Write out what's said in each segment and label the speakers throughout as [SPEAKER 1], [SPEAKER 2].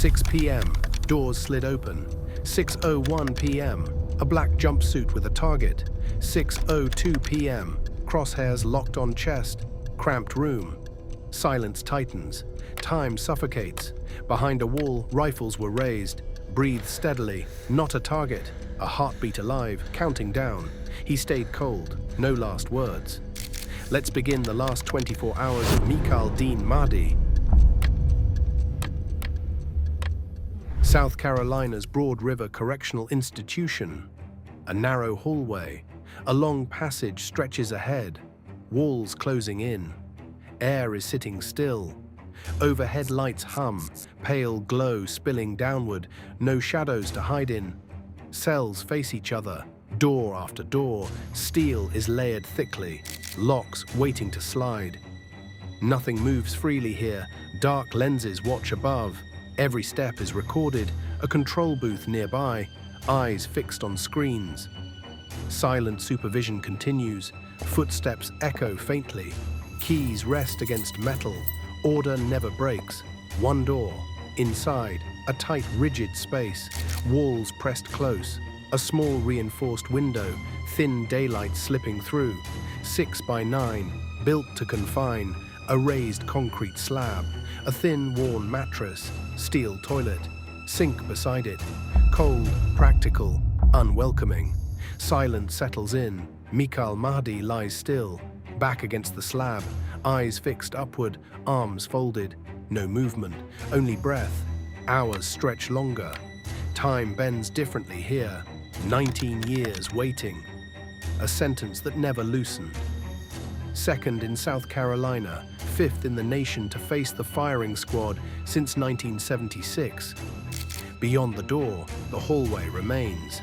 [SPEAKER 1] 6 p.m., doors slid open. 6:01 p.m., a black jumpsuit with a target. 6:02 p.m., crosshairs locked on chest. Cramped room. Silence tightens. Time suffocates. Behind a wall, rifles were raised. Breathe steadily. Not a target. A heartbeat alive, counting down. He stayed cold. No last words. Let's begin the last 24 hours of Mikal Deen Mahdi. South Carolina's Broad River Correctional Institution. A narrow hallway. A long passage stretches ahead. Walls closing in. Air is sitting still. Overhead lights hum, pale glow spilling downward, no shadows to hide in. Cells face each other, door after door, steel is layered thickly, locks waiting to slide. Nothing moves freely here, dark lenses watch above. Every step is recorded, a control booth nearby, eyes fixed on screens. Silent supervision continues, footsteps echo faintly. Keys rest against metal, order never breaks. One door, inside, a tight, rigid space, walls pressed close, a small reinforced window, thin daylight slipping through. 6 by 9, built to confine, a raised concrete slab, a thin, worn mattress, steel toilet, sink beside it, cold, practical, unwelcoming. Silence settles in, Mikal Mahdi lies still, back against the slab, eyes fixed upward, arms folded. No movement, only breath. Hours stretch longer. Time bends differently here. 19 years waiting. A sentence that never loosened. Second in South Carolina, fifth in the nation to face the firing squad since 1976. Beyond the door, the hallway remains.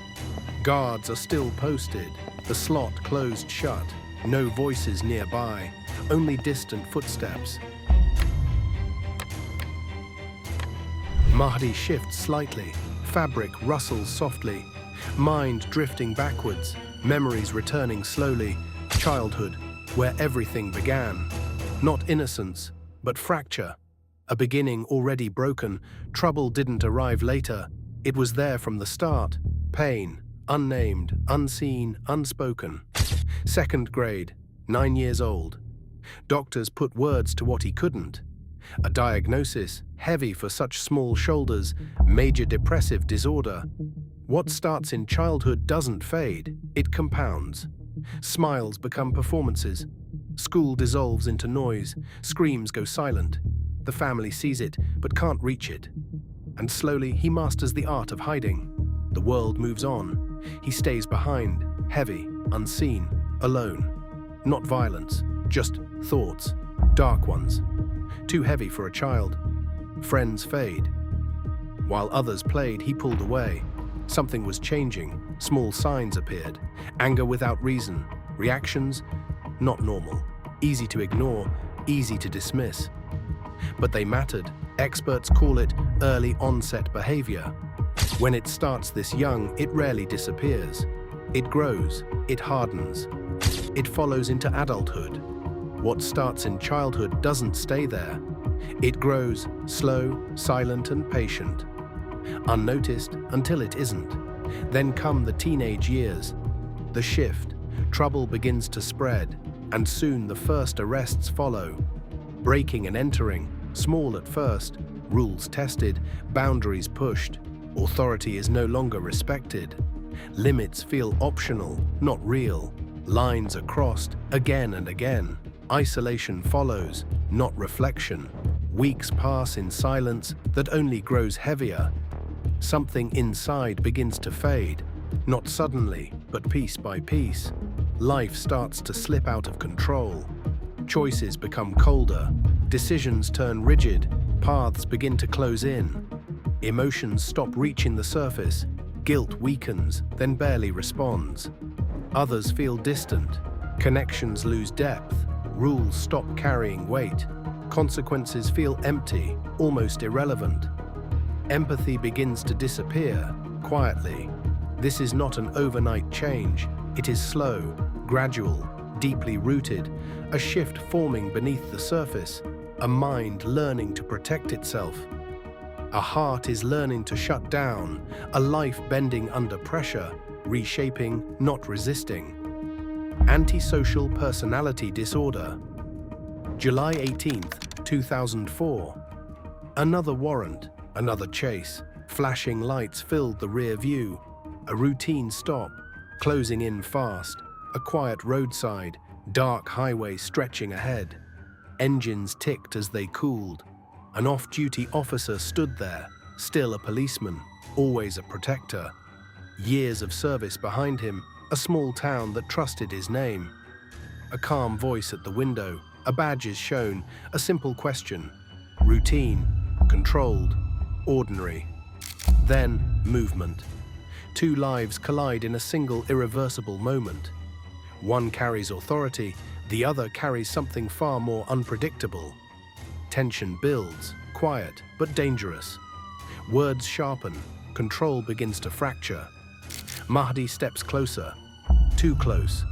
[SPEAKER 1] Guards are still posted, the slot closed shut. No voices nearby, only distant footsteps. Mahdi shifts slightly, fabric rustles softly, mind drifting backwards, memories returning slowly, childhood, where everything began. Not innocence, but fracture. A beginning already broken, trouble didn't arrive later. It was there from the start, pain, unnamed, unseen, unspoken. Second grade, 9 years old. Doctors put words to what he couldn't. A diagnosis, heavy for such small shoulders, major depressive disorder. What starts in childhood doesn't fade, it compounds. Smiles become performances. School dissolves into noise, screams go silent. The family sees it, but can't reach it. And slowly he masters the art of hiding. The world moves on. He stays behind, heavy, unseen, alone. Not violence, just thoughts, dark ones. Too heavy for a child. Friends fade. While others played, he pulled away. Something was changing. Small signs appeared. Anger without reason. Reactions, not normal. Easy to ignore, easy to dismiss. But they mattered. Experts call it early onset behavior. When it starts this young, it rarely disappears. It grows, it hardens. It follows into adulthood. What starts in childhood doesn't stay there. It grows, slow, silent and patient. Unnoticed until it isn't. Then come the teenage years. The shift, trouble begins to spread, and soon the first arrests follow. Breaking and entering, small at first, rules tested, boundaries pushed. Authority is no longer respected. Limits feel optional, not real. Lines are crossed again and again. Isolation follows, not reflection. Weeks pass in silence that only grows heavier. Something inside begins to fade, not suddenly, but piece by piece. Life starts to slip out of control. Choices become colder, decisions turn rigid, paths begin to close in. Emotions stop reaching the surface, guilt weakens, then barely responds. Others feel distant, connections lose depth, rules stop carrying weight, consequences feel empty, almost irrelevant. Empathy begins to disappear, quietly. This is not an overnight change, it is slow, gradual, deeply rooted, a shift forming beneath the surface, a mind learning to protect itself. A heart is learning to shut down, a life bending under pressure, reshaping, not resisting. Antisocial Personality Disorder. July 18th, 2004. Another warrant, another chase. Flashing lights filled the rear view. A routine stop, closing in fast. A quiet roadside, dark highway stretching ahead. Engines ticked as they cooled. An off-duty officer stood there, still a policeman, always a protector. Years of service behind him, a small town that trusted his name. A calm voice at the window, a badge is shown, a simple question. Routine, controlled, ordinary. Then, movement. Two lives collide in a single irreversible moment. One carries authority, the other carries something far more unpredictable. Tension builds, quiet but dangerous. Words sharpen, control begins to fracture. Mahdi steps closer, too close.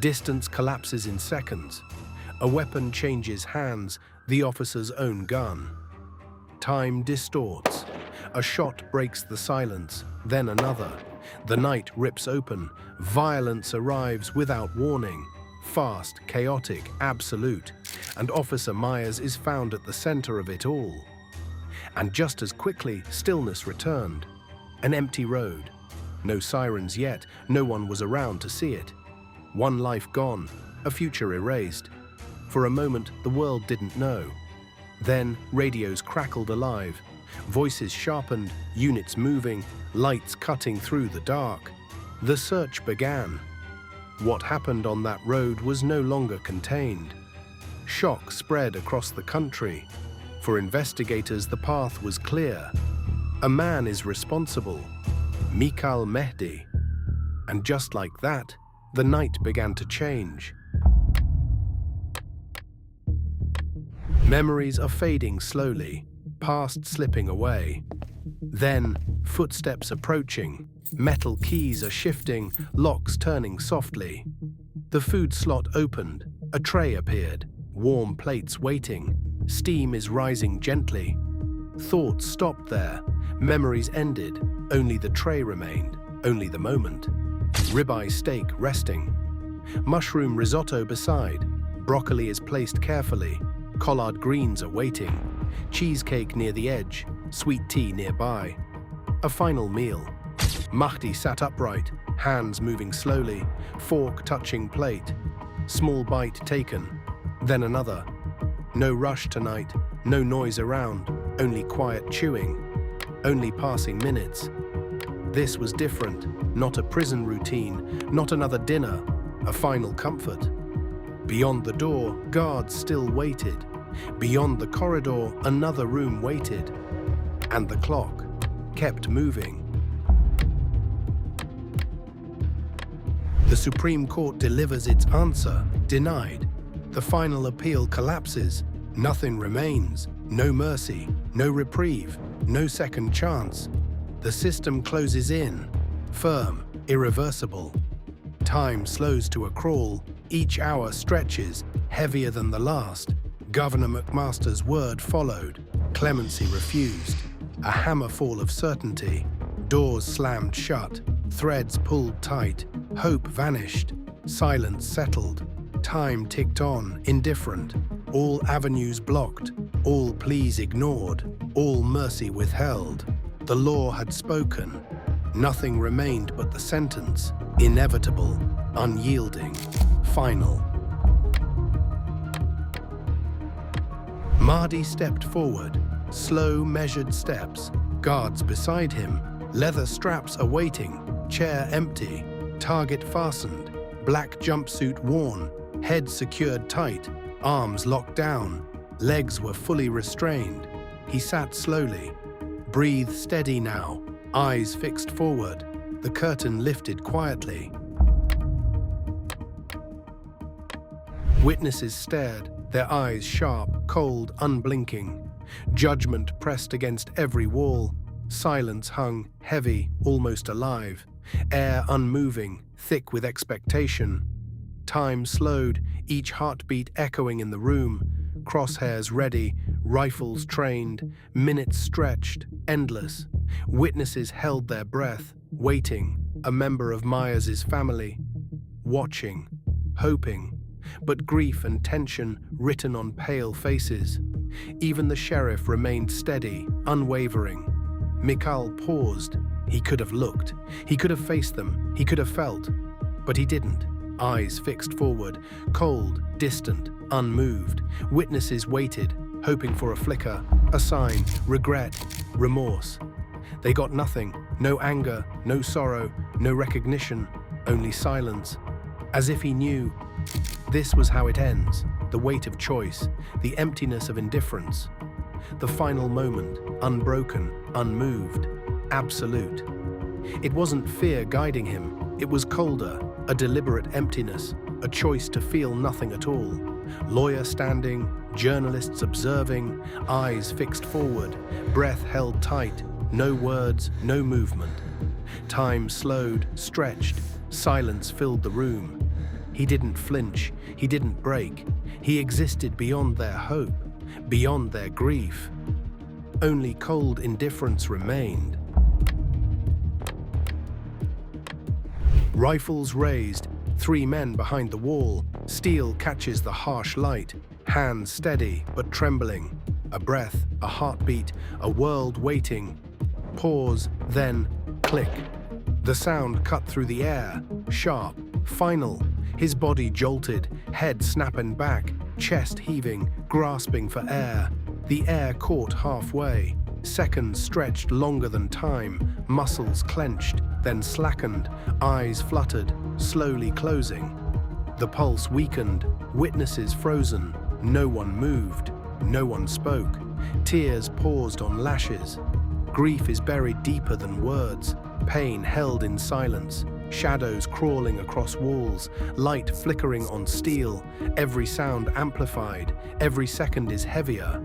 [SPEAKER 1] Distance collapses in seconds. A weapon changes hands, the officer's own gun. Time distorts. A shot breaks the silence, then another. The night rips open. Violence arrives without warning. Fast, chaotic, absolute. And Officer Myers is found at the center of it all. And just as quickly, stillness returned. An empty road. No sirens yet, no one was around to see it. One life gone, a future erased. For a moment, the world didn't know. Then, radios crackled alive. Voices sharpened, units moving, lights cutting through the dark. The search began. What happened on that road was no longer contained. Shock spread across the country. For investigators, the path was clear. A man is responsible. Mikal Mahdi. And just like that, the night began to change. Memories are fading slowly, past slipping away. Then, footsteps approaching, metal keys are shifting, locks turning softly. The food slot opened, a tray appeared, warm plates waiting, steam is rising gently. Thoughts stopped there, memories ended, only the tray remained, only the moment. Ribeye steak resting. Mushroom risotto beside, broccoli is placed carefully, collard greens are waiting, cheesecake near the edge, sweet tea nearby. A final meal. Mahdi sat upright, hands moving slowly, fork touching plate. Small bite taken, then another. No rush tonight, no noise around, only quiet chewing, only passing minutes. This was different, not a prison routine, not another dinner, a final comfort. Beyond the door, guards still waited. Beyond the corridor, another room waited. And the clock kept moving. The Supreme Court delivers its answer, denied. The final appeal collapses. Nothing remains. No mercy, no reprieve, no second chance. The system closes in, firm, irreversible. Time slows to a crawl. Each hour stretches, heavier than the last. Governor McMaster's word followed. Clemency refused. A hammerfall of certainty. Doors slammed shut. Threads pulled tight. Hope vanished. Silence settled. Time ticked on, indifferent. All avenues blocked. All pleas ignored. All mercy withheld. The law had spoken. Nothing remained but the sentence. Inevitable, unyielding, final. Mahdi stepped forward, slow, measured steps, guards beside him, leather straps awaiting, chair empty, target fastened, black jumpsuit worn, head secured tight, arms locked down, legs were fully restrained. He sat slowly, breathe steady now, eyes fixed forward, the curtain lifted quietly. Witnesses stared, their eyes sharp, cold, unblinking. Judgment pressed against every wall. Silence hung, heavy, almost alive. Air unmoving, thick with expectation. Time slowed, each heartbeat echoing in the room. Crosshairs ready, Rifles trained, minutes stretched, endless. Witnesses held their breath, waiting, a member of Myers's family, watching, hoping, but grief and tension written on pale faces. Even the sheriff remained steady, unwavering. Mikal paused. He could have looked. He could have faced them. He could have felt. But he didn't. Eyes fixed forward, cold, distant, unmoved. Witnesses waited, hoping for a flicker, a sign, regret, remorse. They got nothing. No anger, no sorrow, no recognition, only silence. As if he knew. This was how it ends. The weight of choice, the emptiness of indifference. The final moment, unbroken, unmoved, absolute. It wasn't fear guiding him. It was colder, a deliberate emptiness, a choice to feel nothing at all. Lawyer standing, journalists observing, eyes fixed forward, breath held tight, no words, no movement. Time slowed, stretched, silence filled the room. He didn't flinch, he didn't break. He existed beyond their hope, beyond their grief. Only cold indifference remained. Rifles raised, 3 men behind the wall. Steel catches the harsh light, hands steady but trembling. A breath, a heartbeat, a world waiting. Pause, then click. The sound cut through the air, sharp, final. His body jolted, head snapping back, chest heaving, grasping for air. The air caught halfway. Seconds stretched longer than time, muscles clenched, then slackened, eyes fluttered, slowly closing. The pulse weakened, witnesses frozen, no one moved, no one spoke. Tears paused on lashes. Grief is buried deeper than words, pain held in silence. Shadows crawling across walls, light flickering on steel, every sound amplified, every second is heavier.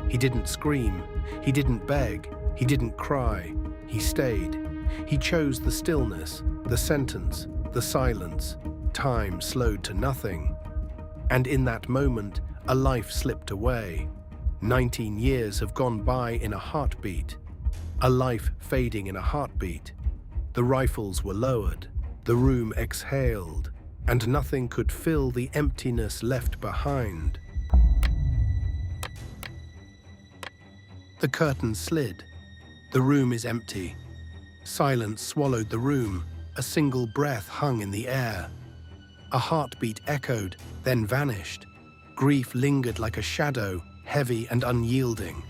[SPEAKER 1] He didn't scream, he didn't beg, he didn't cry, he stayed. He chose the stillness, the sentence, the silence. Time slowed to nothing. And in that moment, a life slipped away. 19 years have gone by in a heartbeat. A life fading in a heartbeat. The rifles were lowered, the room exhaled, and nothing could fill the emptiness left behind. The curtain slid. The room is empty. Silence swallowed the room. A single breath hung in the air. A heartbeat echoed, then vanished. Grief lingered like a shadow, heavy and unyielding.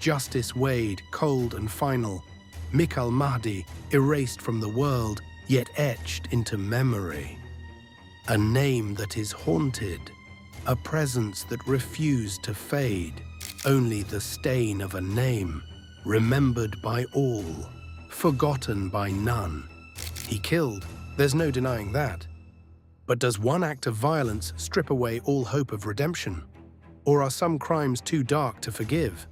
[SPEAKER 1] Justice weighed, cold and final. Mikal Mahdi, erased from the world, yet etched into memory. A name that is haunted, a presence that refused to fade. Only the stain of a name, remembered by all, forgotten by none. He killed, there's no denying that. But does one act of violence strip away all hope of redemption? Or are some crimes too dark to forgive?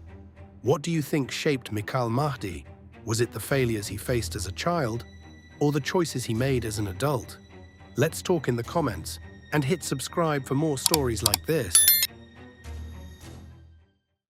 [SPEAKER 1] What do you think shaped Mikal Mahdi? Was it the failures he faced as a child, or the choices he made as an adult? Let's talk in the comments, and hit subscribe for more stories like this.